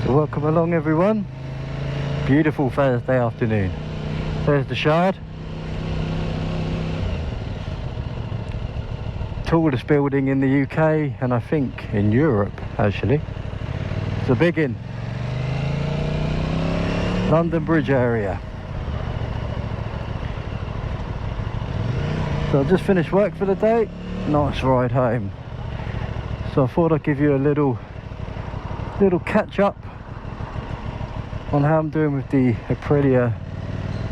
Welcome along everyone. Beautiful Thursday afternoon. There's the Shard. Tallest building in the UK and I think in Europe actually. It's a big one. London Bridge area. So I just finished work for the day. Nice ride home. So I thought I'd give you a little catch up on how I'm doing with the Aprilia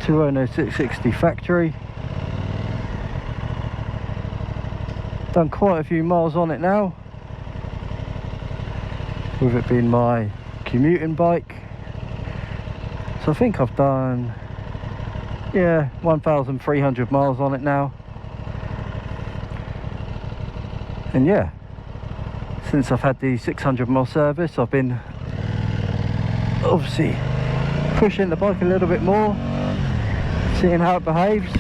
Tuono 660 factory. Done quite a few miles on it now, with it being my commuting bike. So I think I've done 1,300 miles on it now. And yeah, since I've had the 600 mile service, I've been obviously pushing the bike a little bit more, seeing how it behaves.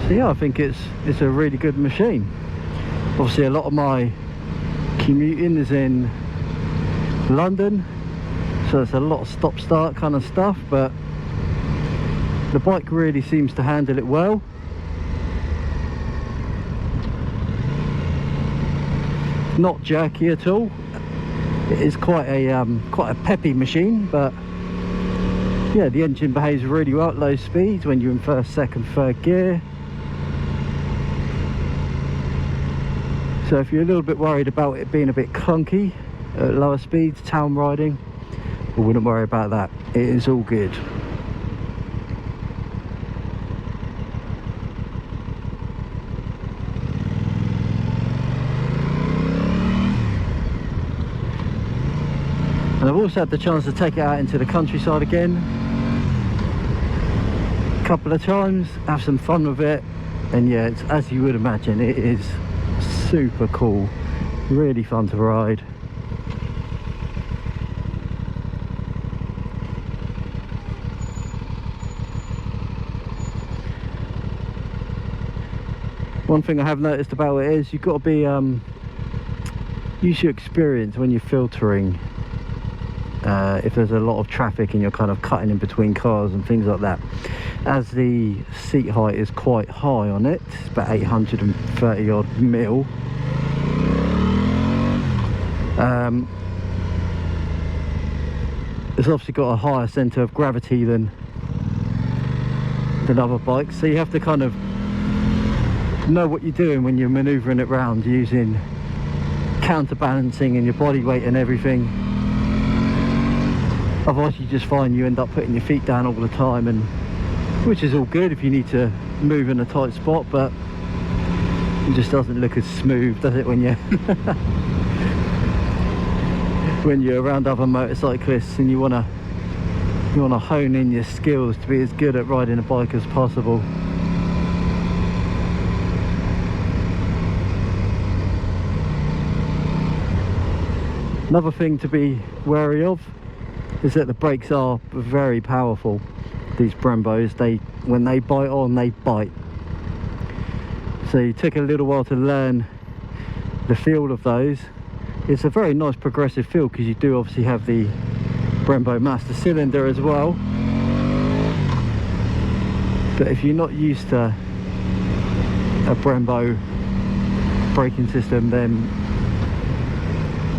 So yeah, I think it's a really good machine. Obviously a lot of my commuting is in London, so it's a lot of stop start kind of stuff, but the bike really seems to handle it well. Not jerky at all. It is quite a peppy machine, but yeah, the engine behaves really well at low speeds when you're in first, second, third gear. So if you're a little bit worried about it being a bit clunky at lower speeds, town riding, I wouldn't worry about that. It is all good. And I've also had the chance to take it out into the countryside again a couple of times, have some fun with it, and yeah, it's, as you would imagine, it is super cool, really fun to ride. One thing I have noticed about it is you've got to be use your experience when you're filtering. If there's a lot of traffic and you're kind of cutting in between cars and things like that, as the seat height is quite high on it, it's about 830 odd mil. It's obviously got a higher centre of gravity than other bikes, so you have to kind of know what you're doing when you're manoeuvring it round, using counterbalancing and your body weight and everything. Otherwise you just find you end up putting your feet down all the time, and which is all good if you need to move in a tight spot, but it just doesn't look as smooth, does it, when you're when you're around other motorcyclists and you want to hone in your skills to be as good at riding a bike as possible. Another thing to be wary of is that the brakes are very powerful. These Brembos, when they bite on, they bite. So it took a little while to learn the feel of those. It's a very nice progressive feel because you do obviously have the Brembo master cylinder as well. But if you're not used to a Brembo braking system, then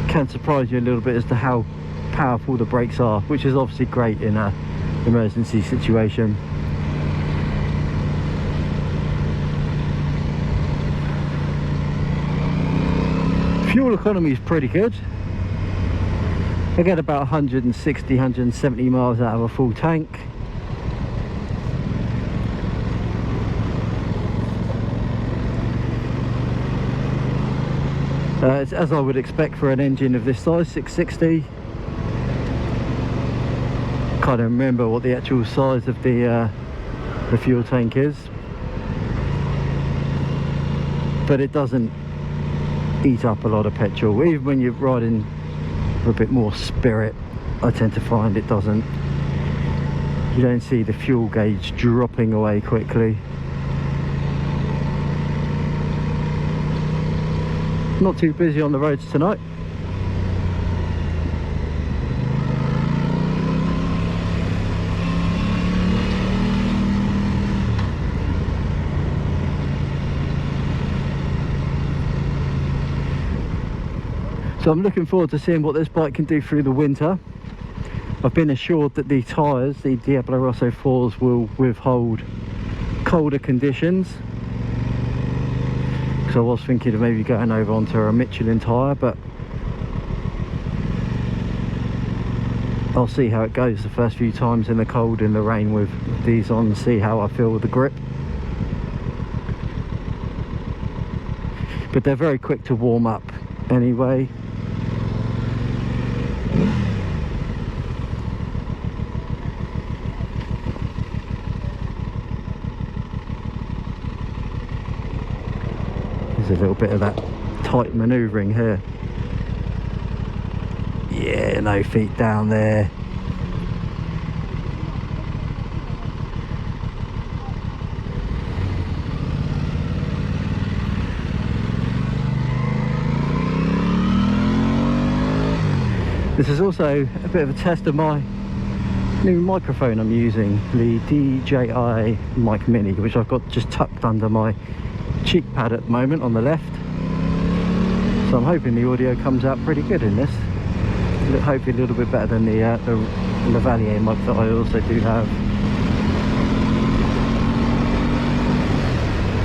it can surprise you a little bit as to how powerful the brakes are, which is obviously great in an emergency situation. Fuel economy is pretty good. I get about 160, 170 miles out of a full tank. It's as I would expect for an engine of this size, 660. Can't remember what the actual size of the fuel tank is, but it doesn't eat up a lot of petrol. Even when you're riding with a bit more spirit, I tend to find it doesn't. You don't see the fuel gauge dropping away quickly. Not too busy on the roads tonight. So I'm looking forward to seeing what this bike can do through the winter. I've been assured that the tyres, the Diablo Rosso 4s, will withhold colder conditions. So I was thinking of maybe going over onto a Michelin tyre, but I'll see how it goes the first few times in the cold, in the rain with these on, and see how I feel with the grip. But they're very quick to warm up anyway. There's a little bit of that tight manoeuvring here. Yeah, no feet down there. This is also a bit of a test of my new microphone I'm using, the DJI Mic Mini, which I've got just tucked under my cheek pad at the moment on the left. So I'm hoping the audio comes out pretty good in this. Hopefully a little bit better than the Lavalier mic that I also do have.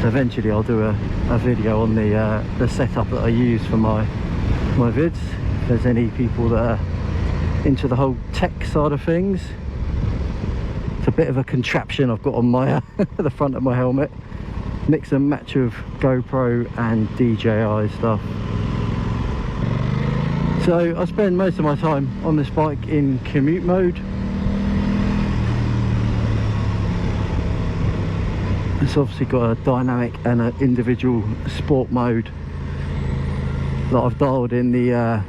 So eventually I'll do a video on the setup that I use for my vids. If there's any people that are into the whole tech side of things. It's a bit of a contraption I've got on my the front of my helmet. Mix and match of GoPro and DJI stuff. So I spend most of my time on this bike in commute mode. It's obviously got a dynamic and an individual sport mode that I've dialed in the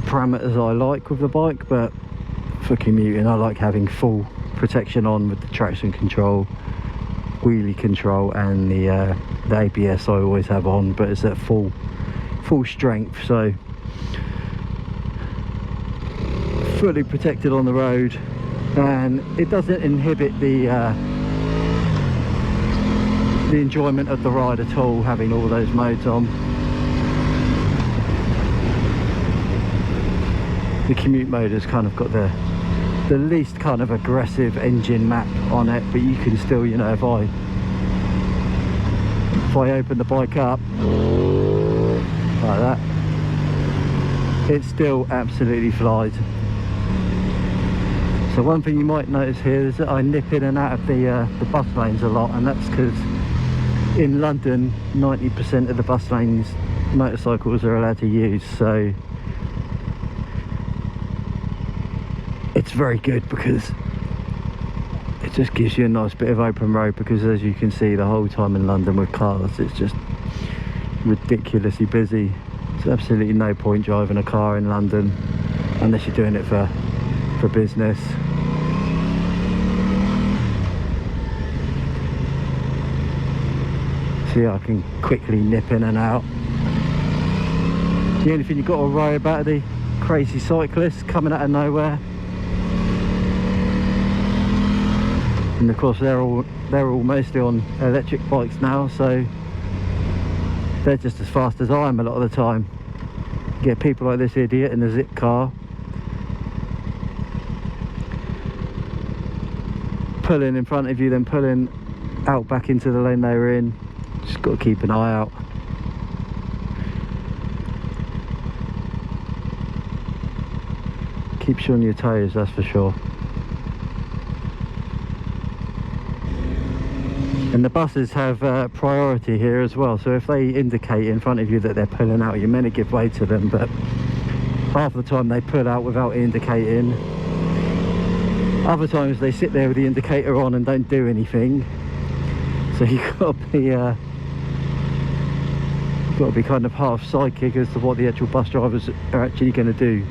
parameters I like with the bike, but for commuting I like having full protection on with the traction control, wheelie control, and the ABS I always have on, but it's at full strength, so fully protected on the road, and it doesn't inhibit the enjoyment of the ride at all, having all those modes on. The commute mode has kind of got the least kind of aggressive engine map on it, but you can still, you know, if I open the bike up like that, it still absolutely flies. So one thing you might notice here is that I nip in and out of the bus lanes a lot, and that's because in London 90% of the bus lanes motorcycles are allowed to use, so it's very good because it just gives you a nice bit of open road, because as you can see, the whole time in London with cars, it's just ridiculously busy. There's absolutely no point driving a car in London unless you're doing it for business. So yeah, I can quickly nip in and out. The only thing you've got to worry about are the crazy cyclists coming out of nowhere. And of course they're all mostly on electric bikes now, so they're just as fast as I am a lot of the time. You get people like this idiot in a zip car pulling in front of you, then pulling out back into the lane they were in. Just got to keep an eye out. Keeps you on your toes, that's for sure. And the buses have priority here as well, so if they indicate in front of you that they're pulling out, you're meant to give way to them, but half the time they pull out without indicating. Other times they sit there with the indicator on and don't do anything. So you've got to be kind of half psychic as to what the actual bus drivers are actually going to do.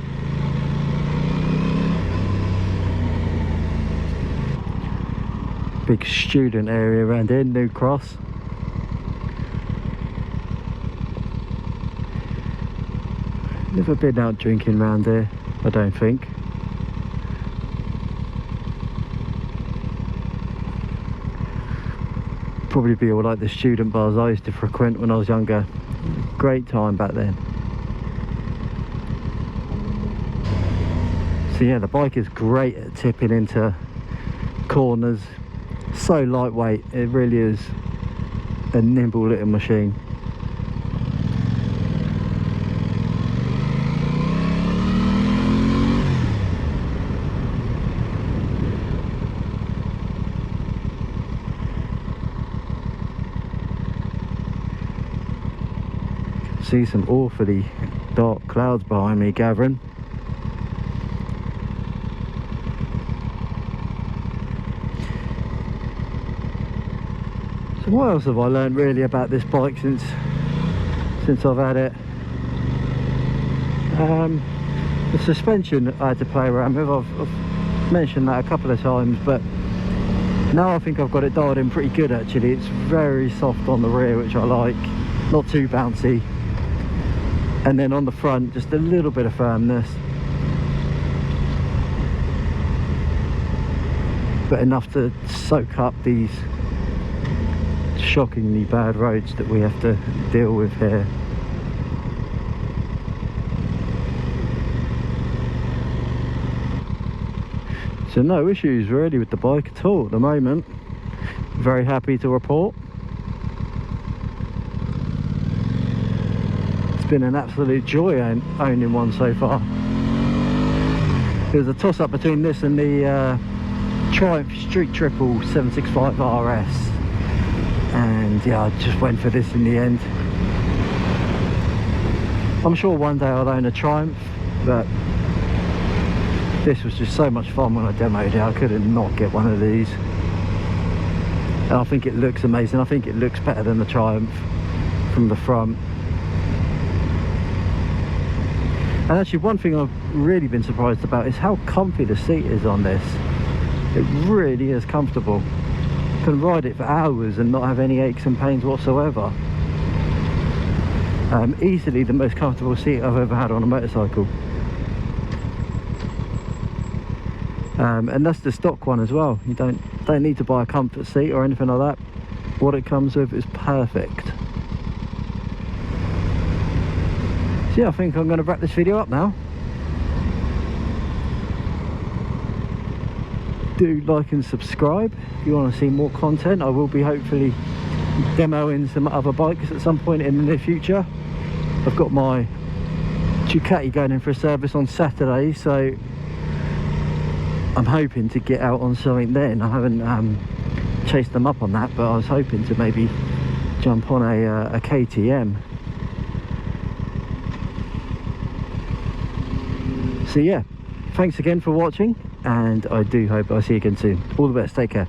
Big student area around here, New Cross. Never been out drinking around here, I don't think. Probably be all like the student bars I used to frequent when I was younger. Great time back then. So yeah, the bike is great at tipping into corners, so lightweight, it really is a nimble little machine. See some awfully dark clouds behind me gathering. So what else have I learned really about this bike since I've had it? The suspension I had to play around with. I've mentioned that a couple of times, but now I think I've got it dialed in pretty good actually. It's very soft on the rear, which I like, not too bouncy. And then on the front, just a little bit of firmness, but enough to soak up these shockingly bad roads that we have to deal with here. So no issues really with the bike at all at the moment. Very happy to report. It's been an absolute joy owning one so far. There's a toss up between this and the Triumph Street Triple 765 RS, and yeah, I just went for this in the end. I'm sure one day I'll own a Triumph, but this was just so much fun when I demoed it. I couldn't not get one of these, and I think it looks amazing. I think it looks better than the Triumph from the front. And actually, one thing I've really been surprised about is how comfy the seat is on this. It really is comfortable. You can ride it for hours and not have any aches and pains whatsoever. Easily the most comfortable seat I've ever had on a motorcycle. And that's the stock one as well. You don't need to buy a comfort seat or anything like that. What it comes with is perfect. So yeah, I think I'm going to wrap this video up now. Do like and subscribe if you want to see more content. I will be hopefully demoing some other bikes at some point in the near future. I've got my Ducati going in for a service on Saturday, so I'm hoping to get out on something then. I haven't chased them up on that, but I was hoping to maybe jump on a KTM. So yeah, thanks again for watching, and I do hope I'll see you again soon. All the best, take care.